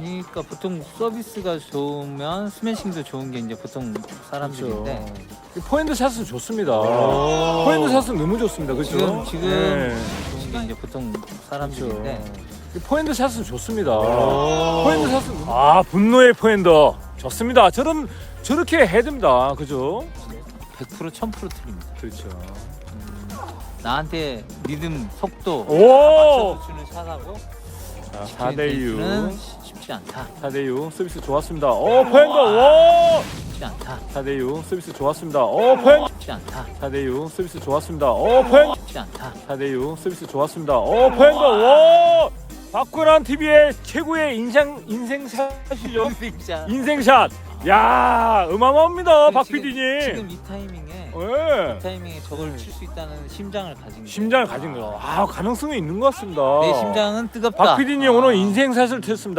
그러니까 보통 서비스가 좋으면 스매싱도 좋은 게 이제 보통 사람들인데 그렇죠. 포핸드 샷은 좋습니다. 포핸드 샷은 너무 좋습니다. 그렇죠? 지금 네. 좋은 게 이제 보통 사람들인데 포핸드 샷은 좋습니다. 포핸드 샷은 분노의 포핸드 좋습니다. 저렇게 해야 됩니다. 그죠? 100% 1000% 틀립니다. 그렇죠. 나한테 리듬, 속도 오! 맞춰서 주는 샷하고 자, 4대6. 쉽지 않다. 4대6 서비스 좋았습니다. 포핸드. 오! 쉽지 않다. 4대6 서비스 좋았습니다. 포핸드. 쉽지 않다. 4대6 서비스 좋았습니다. 포핸드. 쉽지 않다. 4대6 서비스 좋았습니다. 포핸드. 오! 박근환 TV의 최고의 인생샷이죠. 진짜. 인생샷. 야, 어마어마합니다. 박 PD님. 지금 이 타이밍에 예. 저걸 칠 수 있다는 심장을 가진 거예요. 심장을 가진 거. 가능성이 있는 것 같습니다. 내 심장은 뜨겁다. 박 PD님 오늘 인생샷을 쳤습니다.